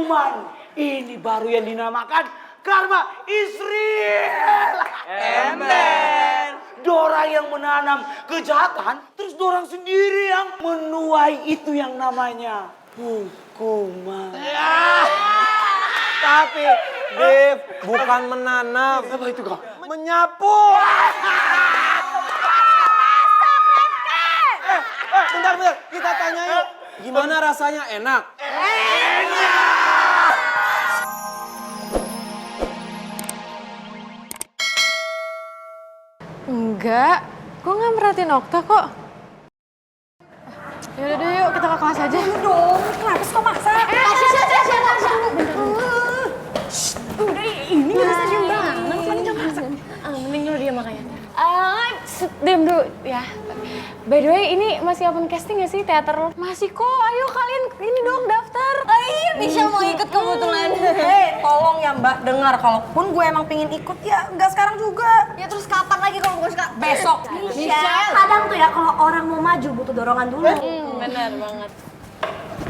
Kuman, ini baru yang dinamakan karma Israel. Ember. Dorang yang menanam kejahatan, terus dorang sendiri yang menuai itu yang namanya hukuman. Tapi, Dev, bukan menanam. Apa itu kak? Menyapu. Bentar, kita tanya yuk. Gimana rasanya, enak? Enggak, gue nggak merhatiin Okta kok. Yaudah deh yuk kita ke kelas aja. Dong, kenapa sih kok maksa? Udah ini gak bisa diem banget. Mending dulu dia makanya. Diam dulu ya. By the way, ini masih open casting gak sih teater lo? Masih kok, ayo kalian ini dong daftar. Iya, Michelle mau ikut kebetulan. Tolong ya Mbak, dengar kalaupun gue emang pingin ikut ya nggak sekarang juga. Ya terus kapan lagi kalau gue suka? Besok. Michelle. Kadang tuh ya kalau orang mau maju butuh dorongan dulu. Benar banget.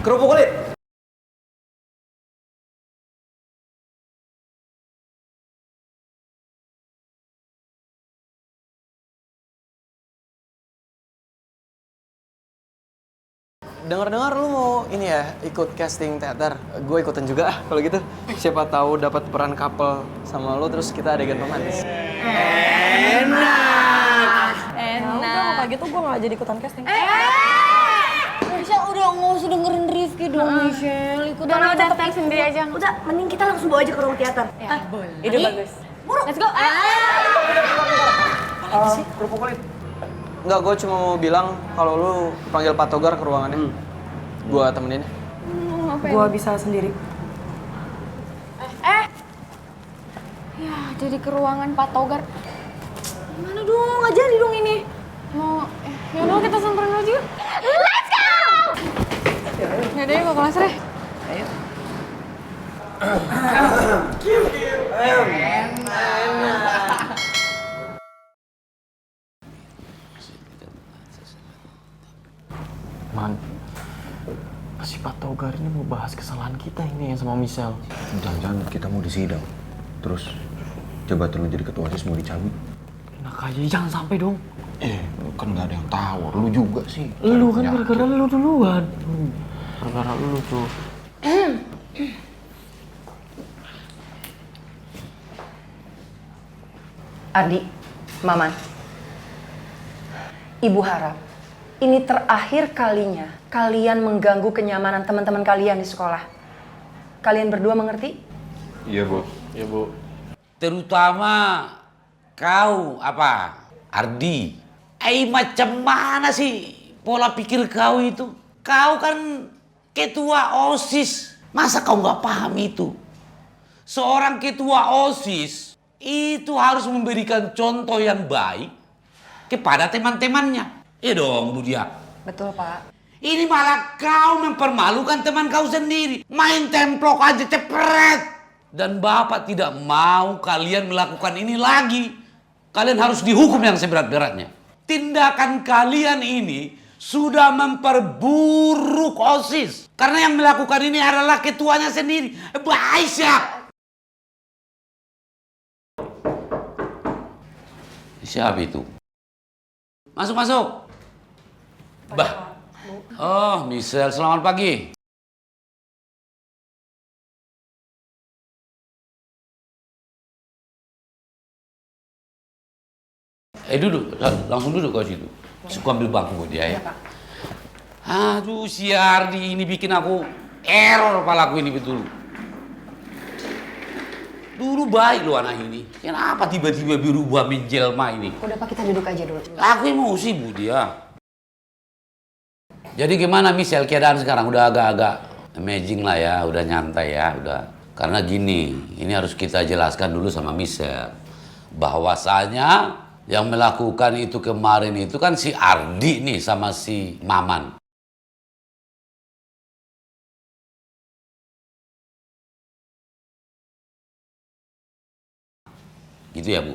Kerupuk kulit. Dengar-dengar lu mau ini ya ikut casting teater. Gue ikutan juga kalau gitu. Siapa tahu dapat peran couple sama lu terus kita adegan romantis. Nah, udah kayak gitu gue nggak jadi ikutan casting. Michelle udah nggak usah dengerin Rifki dong, Michelle. Udah lo daftar sendiri aja. Udah, mending kita langsung bawa aja ke ruang teater. Ya, boleh. Ide bagus. Buru. Let's go. Kerupuk kulit. Enggak, gue cuma mau bilang kalau lu panggil Pak Togar ke ruangannya. Gue temenin. Gue bisa sendiri. Ya, jadi ke ruangan Pak Togar. Gimana dong? Nggak jadi dong ini. Mau, yaudah kita samperin aja yuk. Let's go! Yaudah yuk, ke kelas deh. Ayo. Man, si Pak Togar ini mau bahas kesalahan kita ini yang sama Michelle. Jangan-jangan kita mau disidang. Terus jabatan lu jadi ketua OSIS mau dicabut. Nah kayaknya jangan sampai dong. Kan nggak ada yang tahu. Lu juga sih. Lu kan gara-gara lu duluan. Gara-gara lu tuh. Ardi, Maman. Ibu harap ini terakhir kalinya kalian mengganggu kenyamanan teman-teman kalian di sekolah. Kalian berdua mengerti? Iya, Bu. Ya Bu. Terutama kau Ardi. Macam mana sih pola pikir kau itu? Kau kan ketua OSIS. Masa kau nggak paham itu? Seorang ketua OSIS itu harus memberikan contoh yang baik kepada teman-temannya. Dong, Budia. Betul, Pak. Ini malah kau mempermalukan teman kau sendiri. Main templok aja cepret. Dan Bapak tidak mau kalian melakukan ini lagi. Kalian harus dihukum yang seberat-beratnya. Tindakan kalian ini sudah memperburuk OSIS. Karena yang melakukan ini adalah ketuanya sendiri. Aisyah. Siapa itu? Masuk. Bah. Oh, Michelle, selamat pagi. Duduk, langsung duduk kau situ. Suka ambil bangku buat dia ya. Aduh, si Ardi ini bikin aku error palaku ini betul. Dulu baik loh anak ini. Kenapa tiba-tiba berubah menjelma ini? Udah Pak, kita duduk aja dulu. Aku emosi Bu dia. Jadi gimana Michelle keadaan sekarang? Udah agak-agak amazing lah ya, udah nyantai ya, udah. Karena gini, ini harus kita jelaskan dulu sama Michelle. Bahwasanya yang melakukan itu kemarin itu kan si Ardi nih sama si Maman. Gitu ya Bu?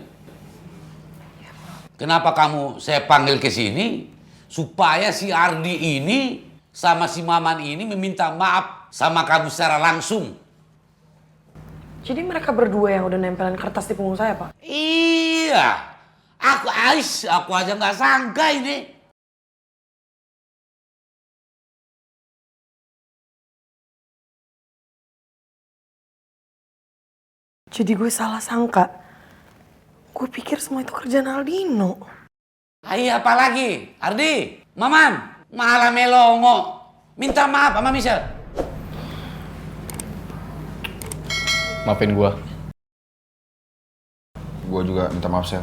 Kenapa saya panggil ke sini? Supaya si Ardi ini sama si Maman ini meminta maaf sama kamu secara langsung. Jadi mereka berdua yang udah nempelin kertas di punggung saya, Pak? Iya. Aku aja nggak sangka ini. Jadi gue salah sangka. Gue pikir semua itu kerjaan Aldino. Ayo apa lagi? Ardi, Maman, malah melongo. Minta maaf sama Michelle. Maafin gua. Gua juga minta maaf, Sel.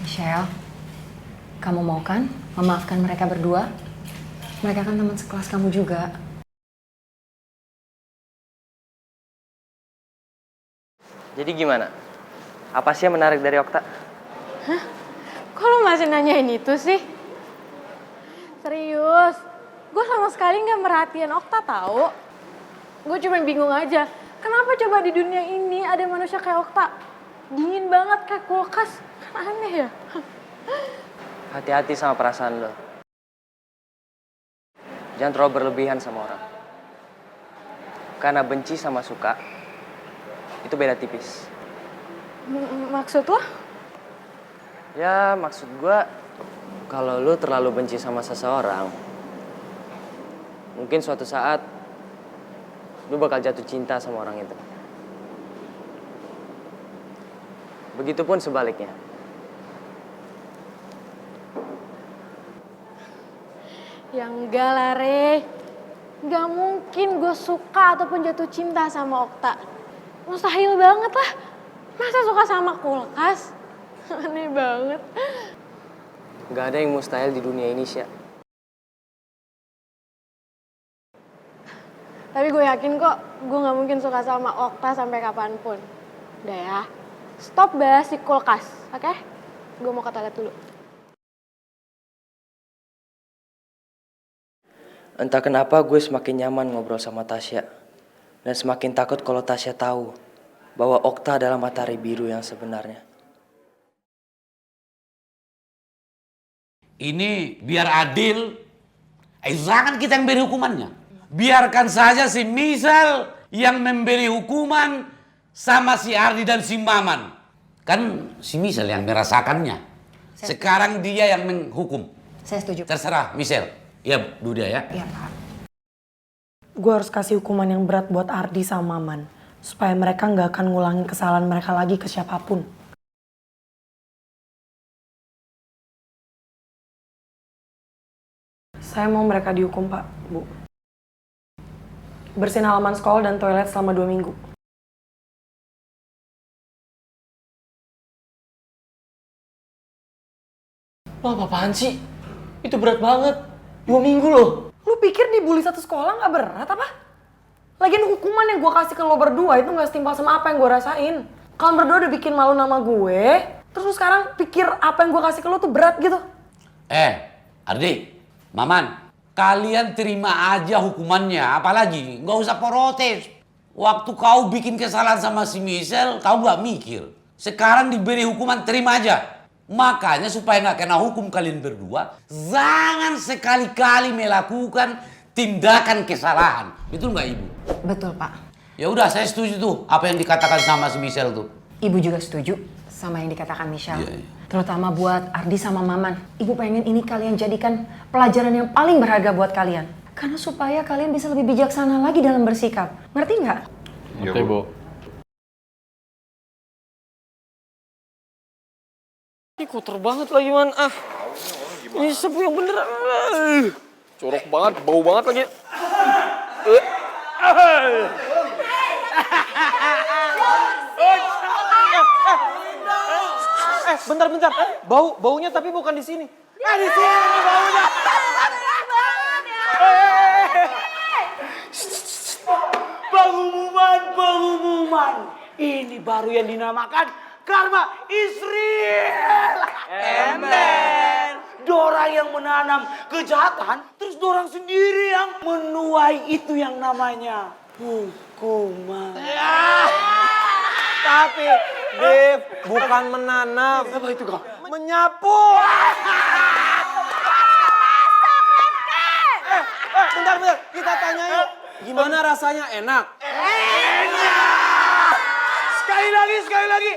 Michelle, kamu mau kan memaafkan mereka berdua? Mereka kan teman sekelas kamu juga. Jadi gimana? Apa sih yang menarik dari Okta? Hah? Kok lo masih nanyain itu sih? Serius, gue sama sekali nggak merhatiin Okta tahu. Gue cuma bingung aja, kenapa coba di dunia ini ada manusia kayak Okta? Dingin banget kayak kulkas, kan aneh ya? Hati-hati sama perasaan lo. Jangan terlalu berlebihan sama orang. Karena benci sama suka, itu beda tipis. Maksud lo? Ya maksud gua, kalau lu terlalu benci sama seseorang, mungkin suatu saat lu bakal jatuh cinta sama orang itu. Begitupun sebaliknya. Ya enggak lah, Re. Gak mungkin gue suka ataupun jatuh cinta sama Okta. Mustahil banget lah. Masa suka sama kulkas? Aneh banget. Gak ada yang mustahil di dunia ini, Sya. Tapi gue yakin kok gue gak mungkin suka sama Okta sampai kapanpun. Udah ya, stop bahas si kulkas, oke? Gue mau ke toilet dulu. Entah kenapa gue semakin nyaman ngobrol sama Tasya. Dan semakin takut kalau Tasya tahu bahwa Okta adalah matahari biru yang sebenarnya. Ini biar adil. Jangan kita yang beri hukumannya. Biarkan saja si Misal yang memberi hukuman sama si Ardi dan si Maman. Kan si Misal yang merasakannya. Sekarang dia yang menghukum. Saya setuju. Terserah Misal. Ya, Bu dia ya. Iya, Pak. Gue harus kasih hukuman yang berat buat Ardi sama Maman. Supaya mereka nggak akan ngulangin kesalahan mereka lagi ke siapapun. Saya mau mereka dihukum, Pak, Bu. Bersihin halaman sekolah dan toilet selama 2 minggu. Lo apa-apaan sih? Itu berat banget. 2 minggu loh. Lu pikir dibully satu sekolah nggak berat apa? Lagian hukuman yang gue kasih ke lo berdua itu nggak setimpal sama apa yang gue rasain. Kalian berdua udah bikin malu nama gue, terus lu sekarang pikir apa yang gue kasih ke lo tuh berat gitu. Ardi, Maman, kalian terima aja hukumannya. Apalagi nggak usah protes. Waktu kau bikin kesalahan sama si Michelle, kau nggak mikir. Sekarang diberi hukuman, terima aja. Makanya supaya nggak kena hukum kalian berdua, jangan sekali-kali melakukan tindakan kesalahan. Betul nggak Ibu? Betul, Pak. Ya udah, saya setuju tuh apa yang dikatakan sama si Michelle tuh. Ibu juga setuju sama yang dikatakan Michelle. Iya. Terutama buat Ardi sama Maman. Ibu pengen ini kalian jadikan pelajaran yang paling berharga buat kalian. Karena supaya kalian bisa lebih bijaksana lagi dalam bersikap. Ngerti nggak? Iya, Bu. Ini kotor banget lagi, Man. Ini sapu yang bener. Corok banget, bau banget lagi. Bentar. Baunya tapi bukan di sini. Di sini baunya. Pengumuman. Ini baru yang dinamakan karma Israel. Ember. Dorang yang menanam kejahatan, terus dorang sendiri yang menuai itu yang namanya hukuman. Tapi, Dev, bukan menanam. Apa itu kak? Menyapu. Bentar. Kita tanya yuk. Gimana rasanya? Enak? Sekali lagi.